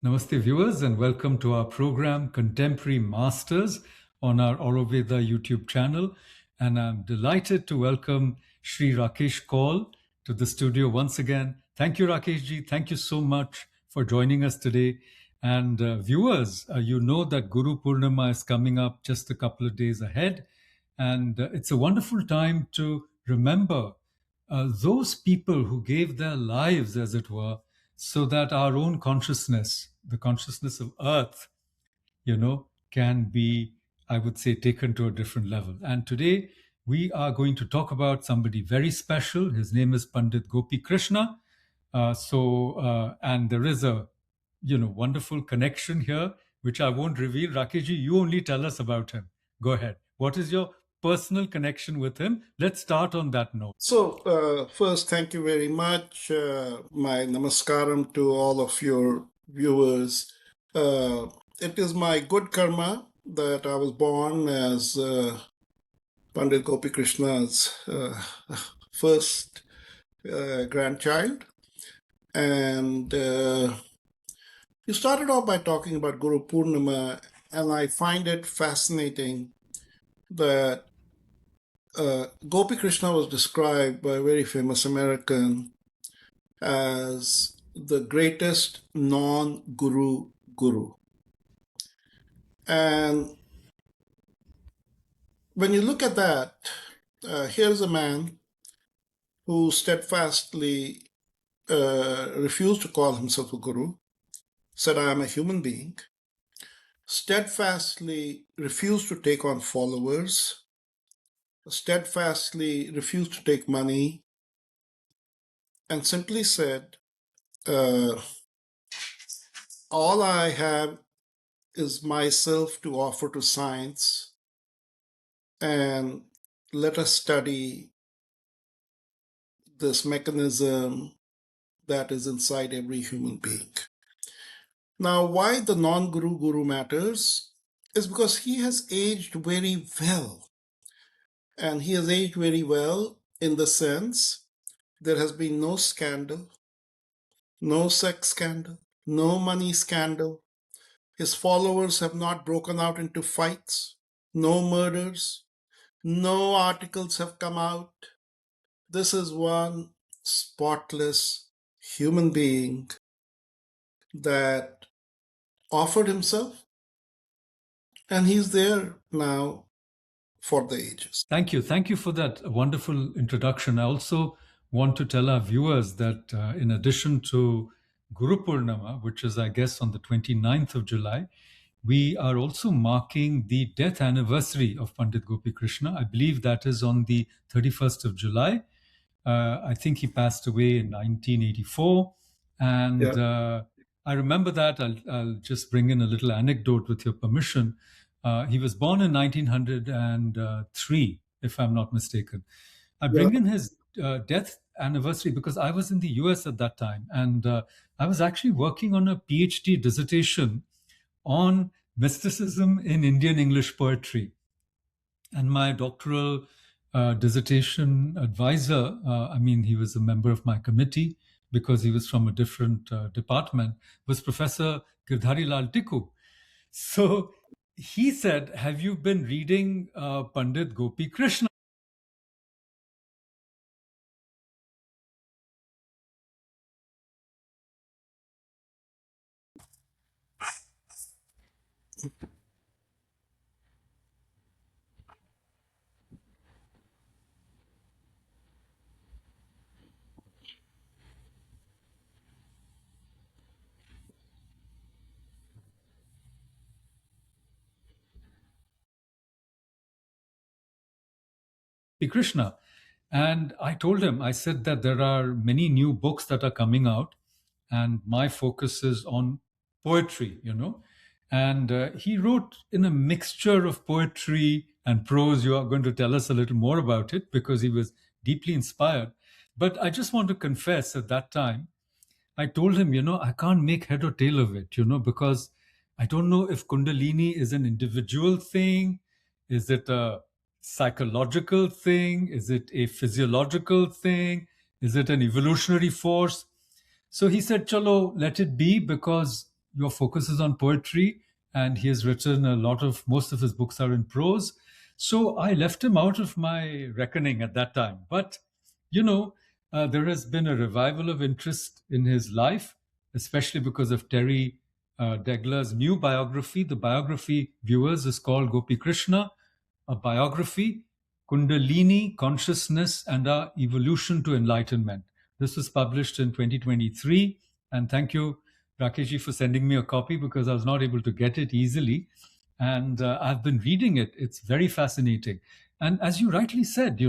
Namaste viewers and welcome to our program Contemporary Masters on our Auroveda YouTube channel. And I'm delighted to welcome Sri Rakesh Kaul to the studio once again. Thank you, Rakesh ji. Thank you so much for joining us today. And viewers, you know that Guru Purnima is coming up just a couple of days ahead. And it's a wonderful time to remember those people who gave their lives, as it were, so that our own consciousness, the consciousness of Earth, can be, I would say, taken to a different level. And today we are going to talk about somebody very special. His name is Pandit Gopi Krishna. And there is a, wonderful connection here, which I won't reveal. Rakeshji, you only tell us about him. Go ahead. What is your personal connection with him? Let's start on that note. So, first, thank you very much. My namaskaram to all of your viewers. It is my good karma that I was born as Pandit Gopi Krishna's first grandchild. And you started off by talking about Guru Purnima, and I find it fascinating that Gopi Krishna was described by a very famous American as the greatest non-guru guru. And when you look at that, here's a man who steadfastly refused to call himself a guru, said, I am a human being, steadfastly refused to take on followers, steadfastly refused to take money, and simply said, all I have is myself to offer to science, and let us study this mechanism that is inside every human being. Now, why the non-guru guru matters is because he has aged very well. And he has aged very well in the sense there has been no scandal, no sex scandal, no money scandal. His followers have not broken out into fights, no murders, no articles have come out. This is one spotless human being that offered himself, and he's there now for the ages. Thank you. Thank you for that wonderful introduction. I also want to tell our viewers that in addition to Guru Purnima, which is, I guess, on the 29th of July, we are also marking the death anniversary of Pandit Gopi Krishna. I believe that is on the 31st of July. I think he passed away in 1984. And I remember that. I'll just bring in a little anecdote with your permission. He was born in 1903, if I'm not mistaken. I bring in his death anniversary because I was in the US at that time. And I was actually working on a PhD dissertation on mysticism in Indian English poetry. And my doctoral dissertation advisor, he was a member of my committee because he was from a different department, was Professor Girdhari Lal Tikku. So he said, have you been reading Pandit Gopi Krishna? Krishna. And I told him, I said that there are many new books that are coming out, and my focus is on poetry, And he wrote in a mixture of poetry and prose. You are going to tell us a little more about it because he was deeply inspired. But I just want to confess at that time, I told him, I can't make head or tail of it, because I don't know if Kundalini is an individual thing. Is it a psychological thing? Is it a physiological thing? Is it an evolutionary force? So he said, Chalo, let it be, because your focus is on poetry, and he has written most of his books are in prose. So I left him out of my reckoning at that time. But, you know, there has been a revival of interest in his life, especially because of Terry Degler's new biography. The biography, viewers, is called Gopi Krishna, a biography, Kundalini, Consciousness, and Our Evolution to Enlightenment. This was published in 2023. And thank you, Rakeshji, for sending me a copy because I was not able to get it easily. And I've been reading it. It's very fascinating. And as you rightly said,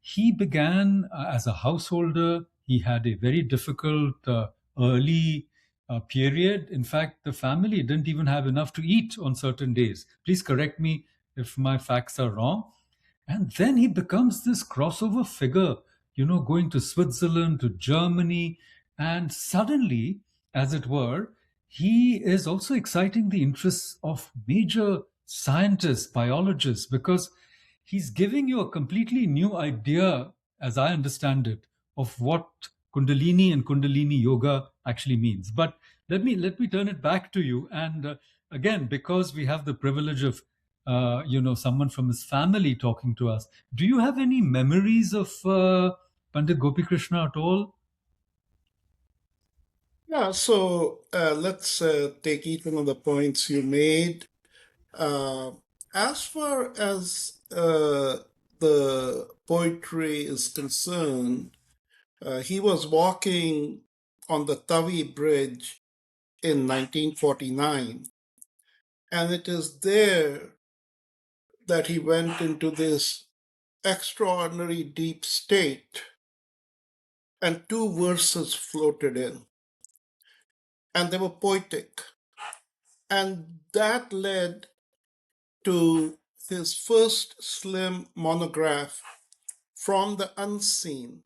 he began as a householder. He had a very difficult early period. In fact, the family didn't even have enough to eat on certain days. Please correct me if my facts are wrong. And then he becomes this crossover figure, going to Switzerland, to Germany, and suddenly, as it were, he is also exciting the interests of major scientists, biologists, because he's giving you a completely new idea, as I understand it, of what Kundalini and Kundalini yoga actually means. But let me turn it back to you. And again, because we have the privilege of someone from his family talking to us. Do you have any memories of Pandit Gopi Krishna at all? Yeah, so let's take each one of the points you made. As far as the poetry is concerned, he was walking on the Tavi Bridge in 1949, and it is there that he went into this extraordinary deep state, and two verses floated in, and they were poetic. And that led to his first slim monograph, From the Unseen.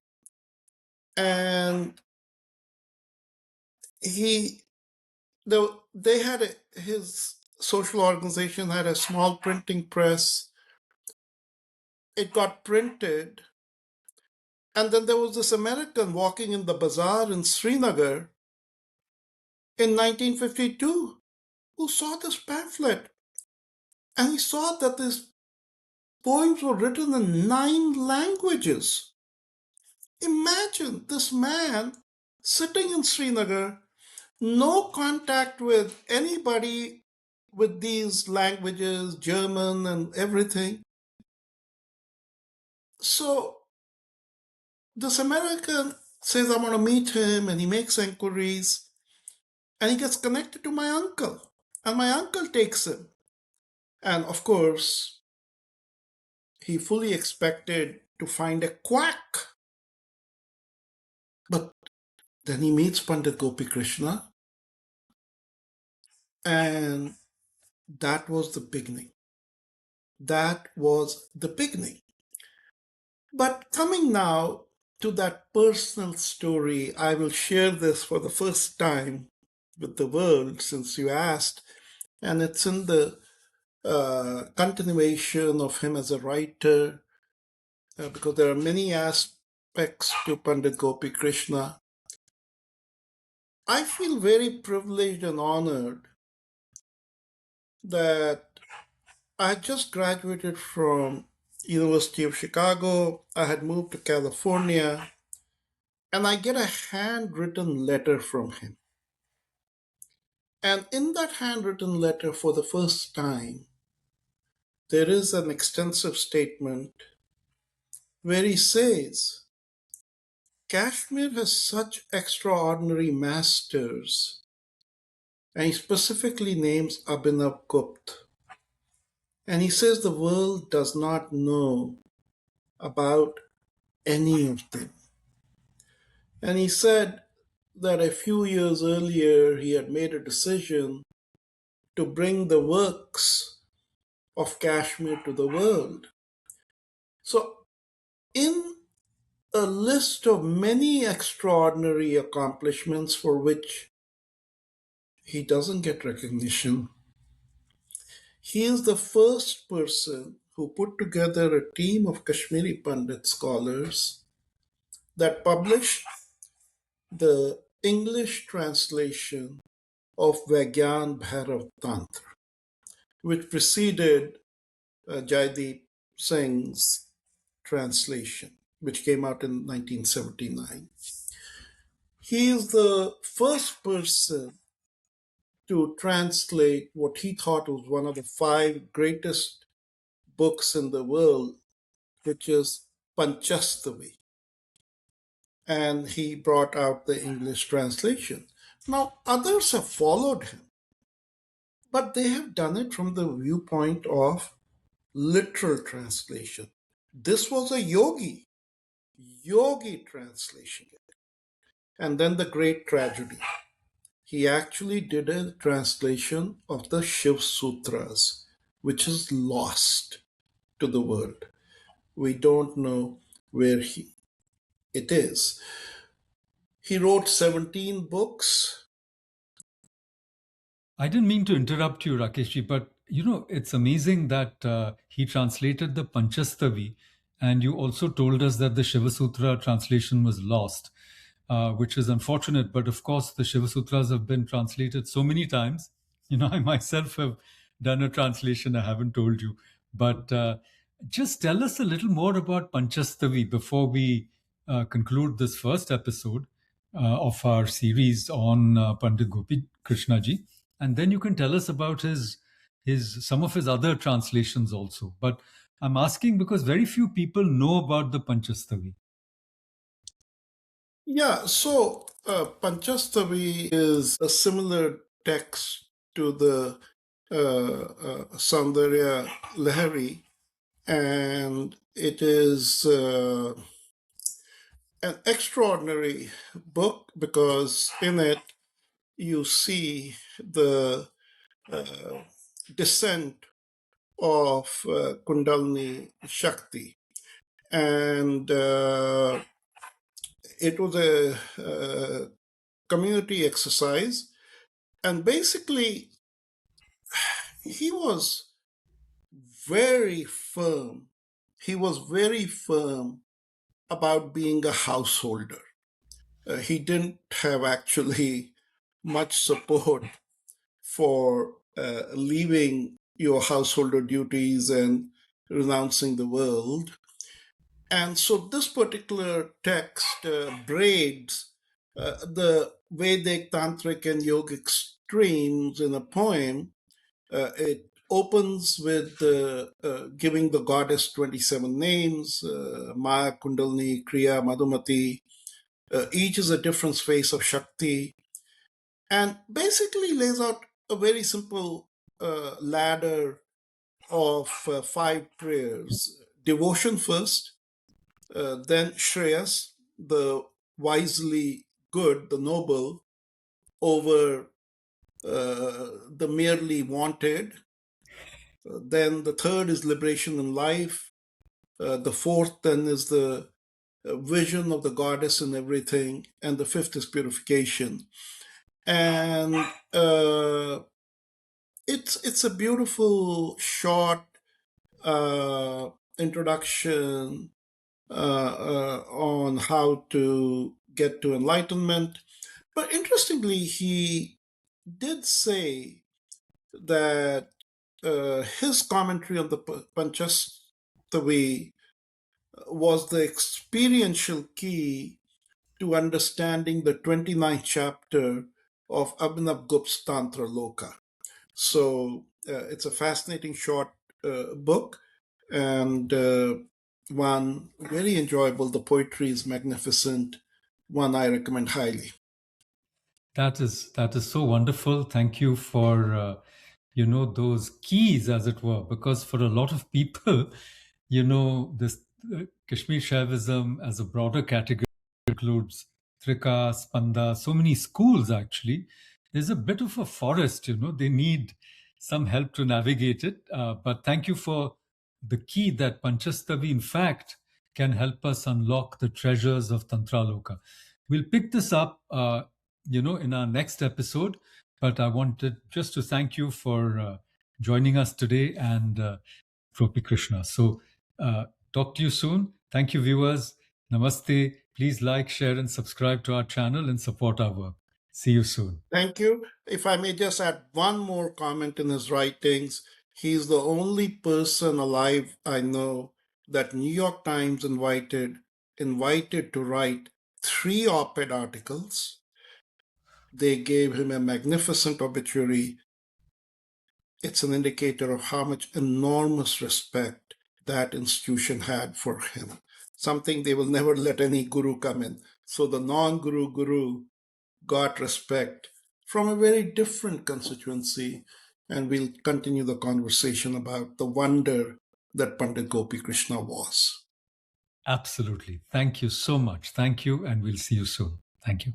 And his social organization had a small printing press. It got printed. And then there was this American walking in the bazaar in Srinagar in 1952 who saw this pamphlet. And he saw that these poems were written in 9 languages. Imagine this man sitting in Srinagar, no contact with anybody with these languages, German and everything. So this American says, I want to meet him, and he makes inquiries, and he gets connected to my uncle, and my uncle takes him. And of course, he fully expected to find a quack. But then he meets Pandit Gopi Krishna, and that was the beginning. That was the beginning. But coming now to that personal story, I will share this for the first time with the world since you asked, and it's in the continuation of him as a writer, because there are many aspects to Pandit Gopi Krishna. I feel very privileged and honored that I just graduated from University of Chicago. I had moved to California, and I get a handwritten letter from him. And in that handwritten letter, for the first time, there is an extensive statement where he says, Kashmir has such extraordinary masters, and he specifically names Abhnavgupta. And he says the world does not know about any of them. And he said that a few years earlier he had made a decision to bring the works of Kashmir to the world. So, in a list of many extraordinary accomplishments for which he doesn't get recognition, he is the first person who put together a team of Kashmiri Pandit scholars that published the English translation of Vagyan Bhairav Tantra, which preceded Jaideep Singh's translation, which came out in 1979. He is the first person to translate what he thought was one of the five greatest books in the world, which is Panchasthavi. And he brought out the English translation. Now, others have followed him, but they have done it from the viewpoint of literal translation. This was a yogi translation. And then the great tragedy. He actually did a translation of the Shiv Sutras, which is lost to the world. We don't know where it is. He wrote 17 books. I didn't mean to interrupt you, Rakeshji, but it's amazing that he translated the Panchasthavi, and you also told us that the Shiva Sutra translation was lost, which is unfortunate. But of course, the Shiva Sutras have been translated so many times. I myself have done a translation. I haven't told you, but just tell us a little more about Panchasthavi before we conclude this first episode of our series on Pandit Gopi Krishna ji, and then you can tell us about his some of his other translations also. But I'm asking because very few people know about the Panchasthavi. Yeah, so Panchasthavi is a similar text to the Saundarya Lahari, and it is an extraordinary book because in it you see the descent of Kundalini Shakti. And it was a community exercise. And basically, he was very firm. He was very firm about being a householder. He didn't have actually much support for leaving your householder duties and renouncing the world. And so this particular text braids the Vedic, Tantric, and Yogic streams in a poem. It opens with giving the goddess 27 names, Maya, Kundalini, Kriya, Madhumati. Each is a different face of Shakti, and basically lays out a very simple ladder of 5 prayers. Devotion first, then Shreyas, the wisely good, the noble, over the merely wanted. Then the third is liberation in life. The fourth then is the vision of the goddess in everything. And the fifth is purification. And it's a beautiful, short introduction on how to get to enlightenment. But interestingly, he did say that his commentary on the Panchasthavi was the experiential key to understanding the 29th chapter of Abhnavgupta's Tantraloka. So it's a fascinating short book, and one very enjoyable. The poetry is magnificent. One I recommend highly. That is so wonderful. Thank you for those keys, as it were, because for a lot of people, this Kashmir Shaivism as a broader category includes Trika, Spanda, so many schools actually. There's a bit of a forest, they need some help to navigate it. But thank you for the key that Panchasthavi, in fact, can help us unlock the treasures of Tantraloka. We'll pick this up, in our next episode. But I wanted just to thank you for joining us today and Gopi Krishna. So, talk to you soon. Thank you, viewers. Namaste. Please like, share, and subscribe to our channel and support our work. See you soon. Thank you. If I may just add one more comment in his writings, he's the only person alive I know that New York Times invited to write 3 op-ed articles. They gave him a magnificent obituary. It's an indicator of how much enormous respect that institution had for him. Something they will never let any guru come in. So the non-guru guru got respect from a very different constituency. And we'll continue the conversation about the wonder that Pandit Gopi Krishna was. Absolutely. Thank you so much. Thank you, and we'll see you soon. Thank you.